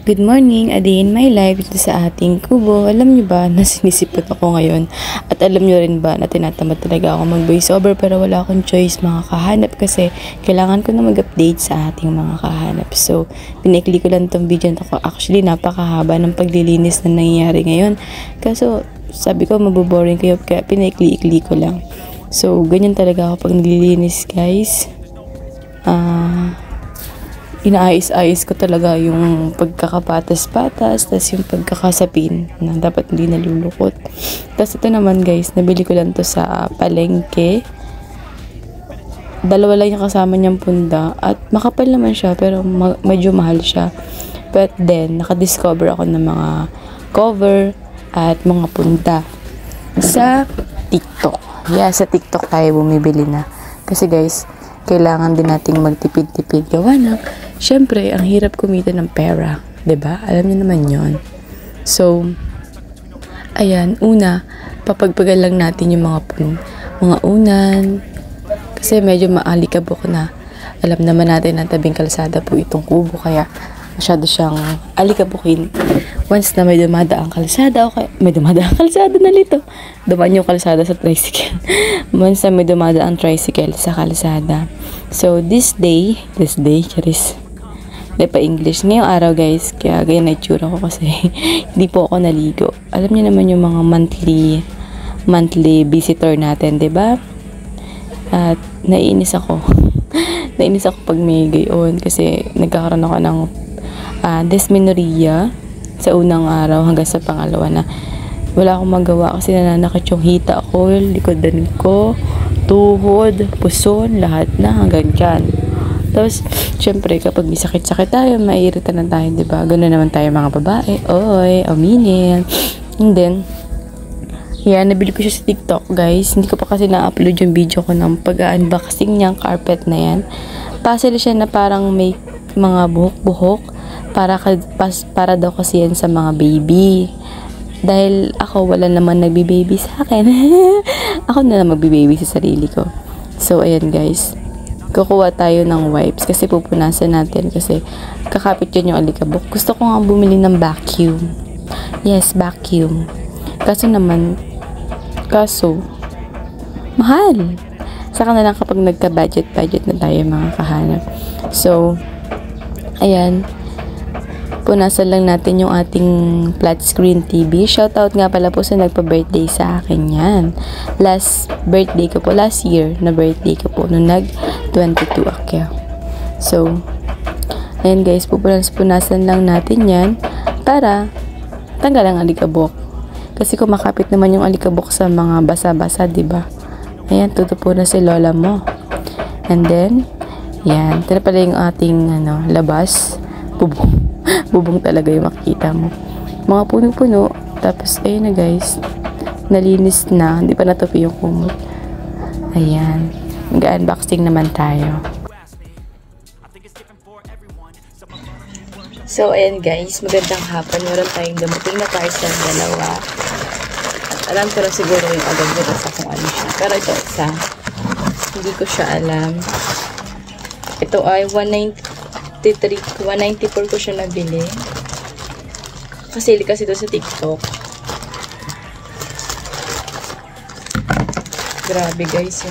Good morning, a day in my life dito sa ating kubo. Alam niyo ba na sinisipot ako ngayon? At alam niyo rin ba na tinatamad talaga ako mag-voiceover pero wala akong choice mga kahanap kasi kailangan ko na mag-update sa ating mga kahanap. So, pinikli ko lang itong video na ko. Actually, napakahaba ng paglilinis na nangyayari ngayon. Kaso, sabi ko maboboring kayo kaya pinikli-ikli ko lang. So, ganyan talaga ako pag naglilinis guys. Inaayos-ayos ko talaga yung pagkakapatas-patas, tas yung pagkakasapin na dapat hindi nalulukot. Tas ito naman guys, nabili ko lang to sa palengke. Dalawa lang yung kasama niyang punda at makapal naman siya pero medyo mahal siya. But then, nakadiscover ako ng mga cover at mga punda sa TikTok. Yeah, sa TikTok tayo bumibili na. Kasi guys, kailangan din nating magtipid-tipid gawa ng syempre, ang hirap kumita ng pera. 'Di ba? Alam niyo naman yon. So, ayan, una, papagpagal lang natin yung mga unan. Kasi medyo maalikabok na. Alam naman natin na tabing kalsada po itong kubo, kaya masyado siyang alikabukin. Once na may dumadaang kalsada, okay, may dumadaang kalsada na lito. Dumaan yung kalsada sa tricycle. Once na may dumadaang tricycle sa kalsada. So, this day, charis. Hindi pa English. Ngayong araw guys, kaya ganyan na itsura ko kasi hindi po ako naligo. Alam niyo naman yung mga monthly visitor natin, 'di ba? At naiinis ako. Naiinis ako pag may gayon kasi nagkakaroon ako ng dysmenorrhea sa unang araw hanggang sa pangalawa na wala akong magawa kasi nananakit yung hita ko, likodan ko, tuhod, puson, lahat na hanggang dyan. Tapos, syempre, kapag may sakit-sakit tayo, maiirita na tayo, diba? Ganoon naman tayo mga babae. Oy, aminin. And then, yan, nabili ko siya sa TikTok, guys. Hindi ko pa kasi na-upload yung video ko ng pag-unboxing niyang carpet na yan. Puzzle siya na parang may mga buhok-buhok para daw kasi yan sa mga baby. Dahil ako, wala naman nagbi-baby sa akin. Ako na lang magbi-baby sa sarili ko. So, ayan guys. Kukuha tayo ng wipes kasi pupunasan natin kasi kakapit yun yung alikabok. Gusto ko nga bumili ng vacuum. Yes, vacuum. Kaso, mahal. Saka na lang kapag nagka-budget na tayo mga kahanap. So, ayan. Punasan lang natin yung ating flat screen TV. Shoutout nga pala po sa nagpa-birthday sa akin yan. Last year na birthday ko po, nung nag-22 ako. So, ayan guys, pupunasan lang natin yan para tanggal ang alikabok. Kasi kumakapit naman yung alikabok sa mga basa-basa, diba? Ayan, tutupo na si lola mo. And then, yan. Ito na pala yung ating labas. Bubong talaga yung makikita mo. Mga puno-puno. Tapos, ayun na guys. Nalinis na. Hindi pa natupi yung kumot. Ayan. Mag-unboxing naman tayo. So, ayan guys. Magandang hapon. Meron tayong dumating na parcel dalawa. Alam ko na siguro yung agad nila sa kung ano siya. Pero ito isa. Hindi ko siya alam. Ito ay 194 ko siya nabili. Kasi ito sa TikTok. Grabe guys.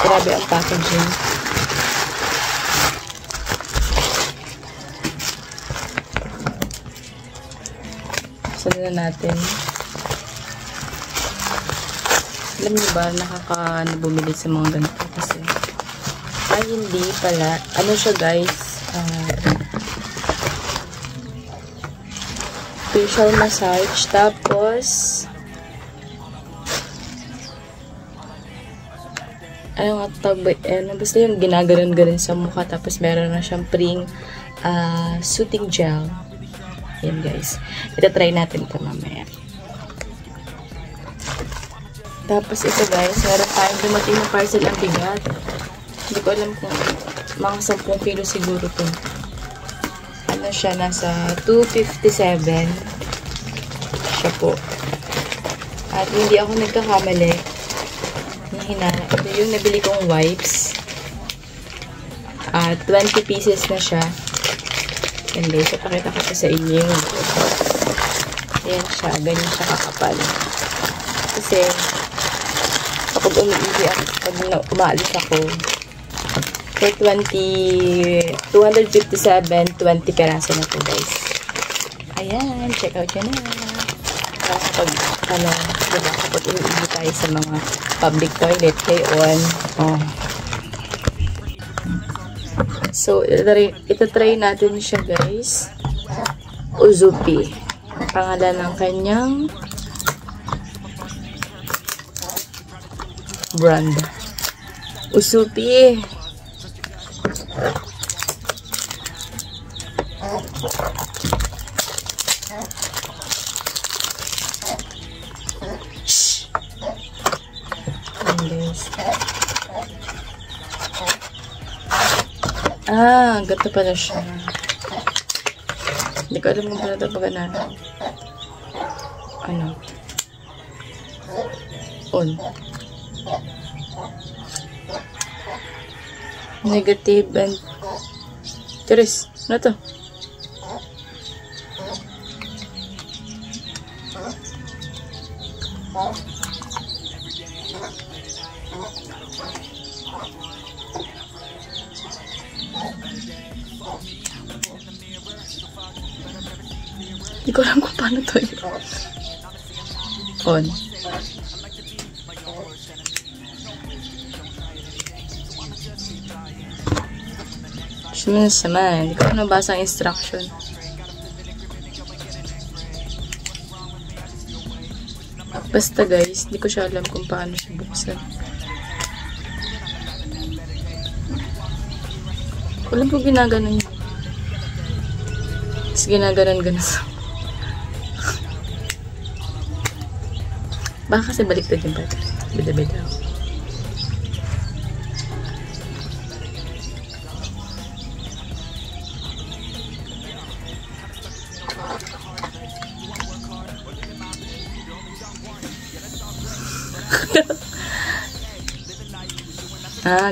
Grabe ang packaging. Saan na natin? Alam niyo ba, bumili sa mga ganito kasi. Ay, hindi pala. Ano siya guys? Facial massage. Tapos, ayun nga tawag, basta yung ginaganon-ganon sa mukha. Tapos, meron na siyang soothing gel. Yan guys. Ito try natin ito mamaya. Tapos ito guys, meron tayong dumating na parcel ang bigat. Hindi ko alam kung mga 10 kilo siguro to. Ano siya, nasa 257 siya po. At hindi ako nagkakamali. Ito yung nabili kong wipes. 20 pieces na siya. Yan guys, ipakita ko sa inyo yung loob. Ayan siya, ganyan siya kakapal. Kasi, kapag umiihi ako, pag umaalis ako, for 257, 20 peraso na to guys. Ayan, check out yan na. Kapag, diba, kapag umiihi tayo sa mga public toilet, on. Oh. So, ito-try natin siya guys. Uzupi. Pangalan ng kanyang brand. Uzupi. Shhh. Ganito pala siya. Hindi ko alam kung paano ito pag on. Negative and Charis, ano to? Hindi ko alam kung paano to yun. On. Sama. Hindi ko nabasa ang instruction. Basta guys, hindi ko siya alam kung paano siya buksan. Alam ko ginaganon yun. Tapos ginaganon-ganon. Baka kasi baliktad yung battery. Bida-bida.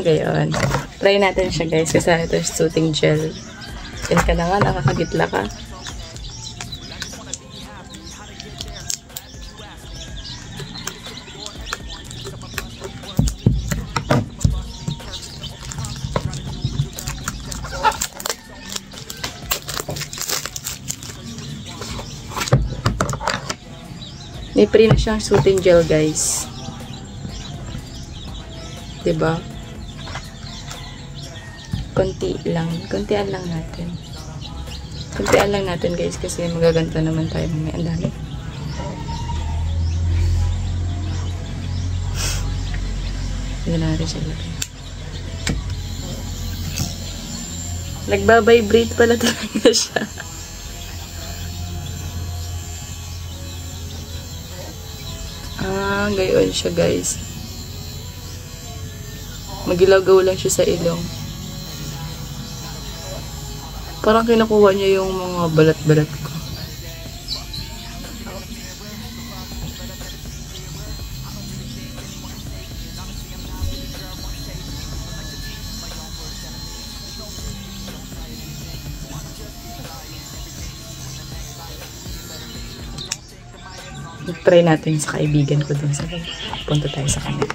Gayon. Try natin siya guys kasi ito yung soothing gel. Yan ka na nga, nakakagitla ka. May free na siyang soothing gel guys. Diba? Kontian lang natin. Kontian lang natin guys kasi magaganda naman tayo mamaya. Ang dami. Hindi na rin siya lagi. Nagbabibrate pala talaga siya. Gayon siya guys. Magilagaw lang siya sa ilong. Parang kinukuha niya yung mga balat-balat ko. Try natin sa kaibigan ko dun sa punta tayo sa kanila.